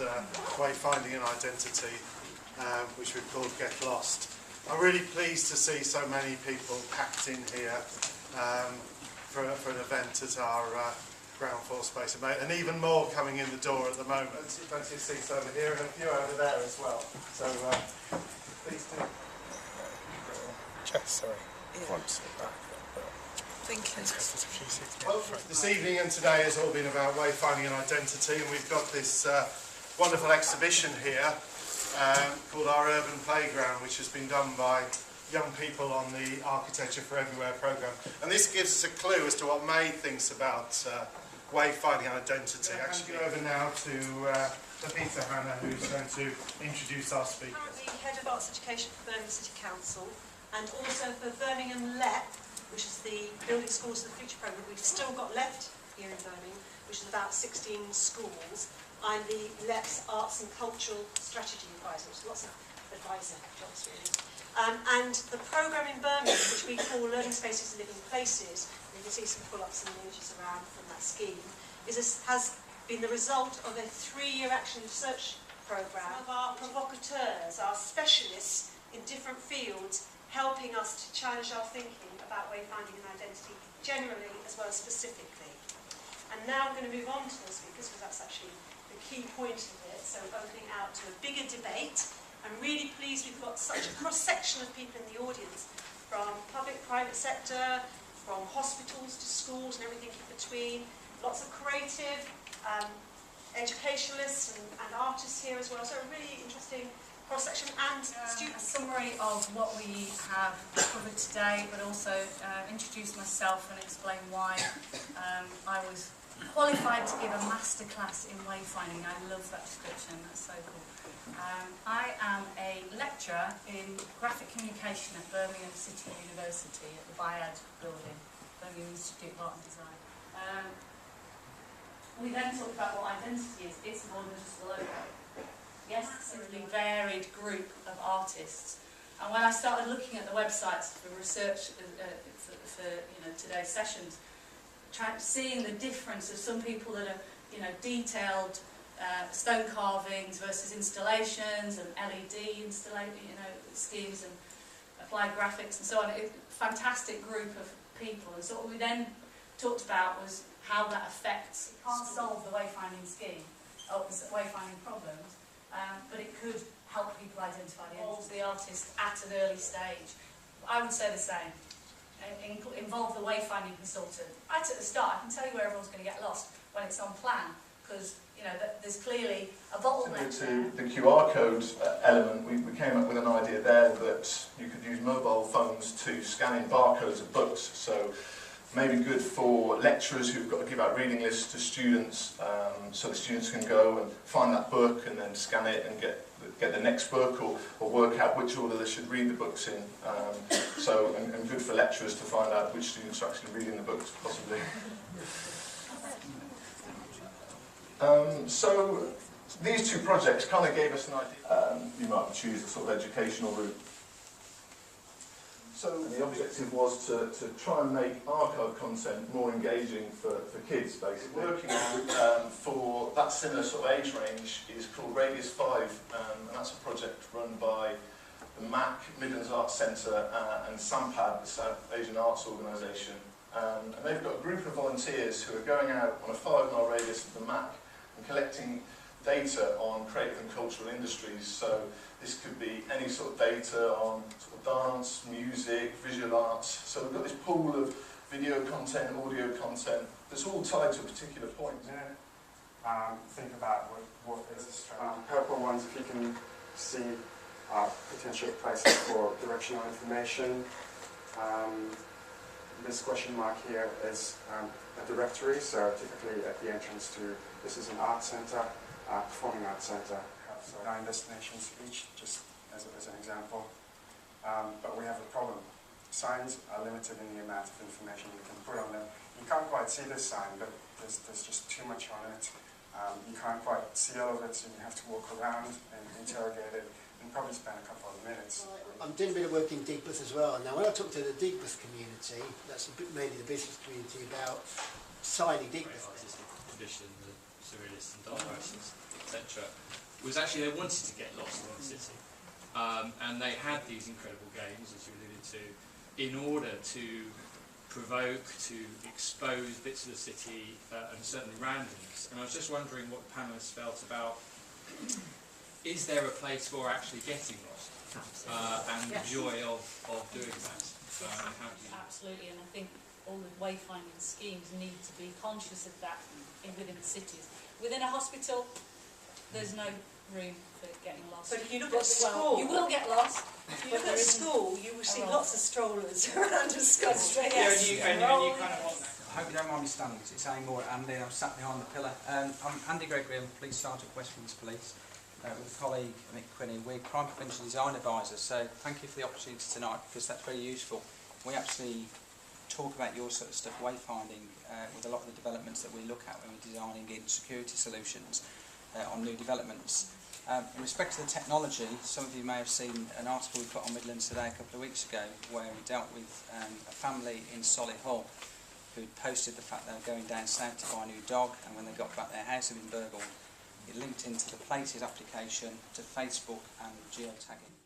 Wayfinding an Identity, which we've called Get Lost. I'm really pleased to see so many people packed in here for an event at our ground floor space, and even more coming in the door at the moment. Plenty of seats over here and a few over there as well. So please do. Sorry. Yeah. Thank you. Well, this evening and today has all been about wayfinding and identity, and we've got this wonderful exhibition here called Our Urban Playground, which has been done by young people on the Architecture for Everywhere programme. And this gives us a clue as to what May thinks about wayfinding and identity. Actually, over now to Peter Hannah, who's going to introduce our speaker. Currently Head of Arts Education for Birmingham City Council, and also for Birmingham LEP, which is the Building Schools of the Future programme we've still got left here in Birmingham, which is about 16 schools. I'm the LEP's Arts and Cultural Strategy Advisor, so lots of advisor jobs really. And the programme in Birmingham, which we call Learning Spaces and Living Places, and you can see some pull-ups and images around from that scheme, has been the result of a 3-year action research programme of our provocateurs, our specialists in different fields, helping us to challenge our thinking about wayfinding and identity generally as well as specifically. And now I'm going to move on to the speakers, because that's actually the key point of it, so opening out to a bigger debate. I'm really pleased we've got such a cross-section of people in the audience, from public, private sector, from hospitals to schools and everything in between. Lots of creative educationalists and artists here as well, so a really interesting cross-section and A summary of what we have covered today, but also introduce myself and explain why I was qualified to give a masterclass in wayfinding. I love that description, that's so cool. I am a lecturer in graphic communication at Birmingham City University at the Biad building, Birmingham Institute of Art and Design. We then talked about what identity is. It's more than just a logo. Yes, it's a really varied group of artists. And when I started looking at the websites for research for today's sessions, seeing the difference of some people that are detailed stone carvings versus installations and LED schemes and applied graphics and so on. A fantastic group of people. And so what we then talked about was how that affects. You can't solve the wayfinding scheme, or the wayfinding problems. But it could help people identify the artist at an early stage. I would say the same. Involve the wayfinding consultant. Right at the start, I can tell you where everyone's going to get lost when it's on plan, because there's clearly a bottleneck. To the QR code element, we came up with an idea there that you could use mobile phones to scan in barcodes of books. So maybe good for lecturers who've got to give out reading lists to students, so the students can go and find that book and then scan it and get the next book, or work out which order they should read the books in. And good for lecturers to find out which students are actually reading the books, possibly. So these two projects kind of gave us an idea. You might choose a sort of educational route. So the objective was to try and make archive content more engaging for kids, basically. Working for that similar sort of age range is called Radius 5, and that's a project run by the MAC, Midlands Arts Centre, and SAMPAD, the South Asian Arts Organisation. And they've got a group of volunteers who are going out on a 5-mile radius of the MAC and collecting data on creative and cultural industries. So this could be any sort of data on sort of dance, music, visual arts. So we've got this pool of video content, audio content that's all tied to a particular point. Yeah. Think about what is the strategy. Purple ones, if you can see potential places for directional information. This question mark here is a directory, so typically at the entrance to, this is an art centre, performing arts centre. So 9 destinations each, just as an example. But we have a problem. Signs are limited in the amount of information you can put on them. You can't quite see this sign, but there's just too much on it. You can't quite see all of it, so you have to walk around and interrogate it, and probably spend a couple of minutes. I'm doing a bit of work in Deepworth as well. Now, when I talk to the Deepworth community, that's mainly the business community, about signing Deepworth. Tradition, the surrealists and dark artists, etc. was actually they wanted to get lost in the city. And they had these incredible games, as you alluded to, in order to provoke, to expose bits of the city and certainly randomness. And I was just wondering what the panellists felt about, is there a place for actually getting lost and the joy of doing that? And how do you... Absolutely, and I think all the wayfinding schemes need to be conscious of that within the cities. Within a hospital, there's no room for getting lost. But if you look at school, you will get lost. if you look at school, you will see lots of strollers around a school. Yes. And you kind of want that. I hope you don't mind me standing, because it's Annie Moore at Andy, and I'm sat behind the pillar. I'm Andy Gregory, I'm Police Sergeant, West Midlands Police, with a colleague, Mick Quinney. We're Crime Prevention Design Advisors, so thank you for the opportunity tonight, because that's very useful. We actually talk about your sort of stuff, wayfinding, with a lot of the developments that we look at when we're designing in security solutions on new developments. In respect to the technology, some of you may have seen an article we put on Midlands Today a couple of weeks ago where we dealt with a family in Solihull who posted the fact they were going down south to buy a new dog, and when they got back their house had been burgled. It linked into the Places application, to Facebook and geotagging.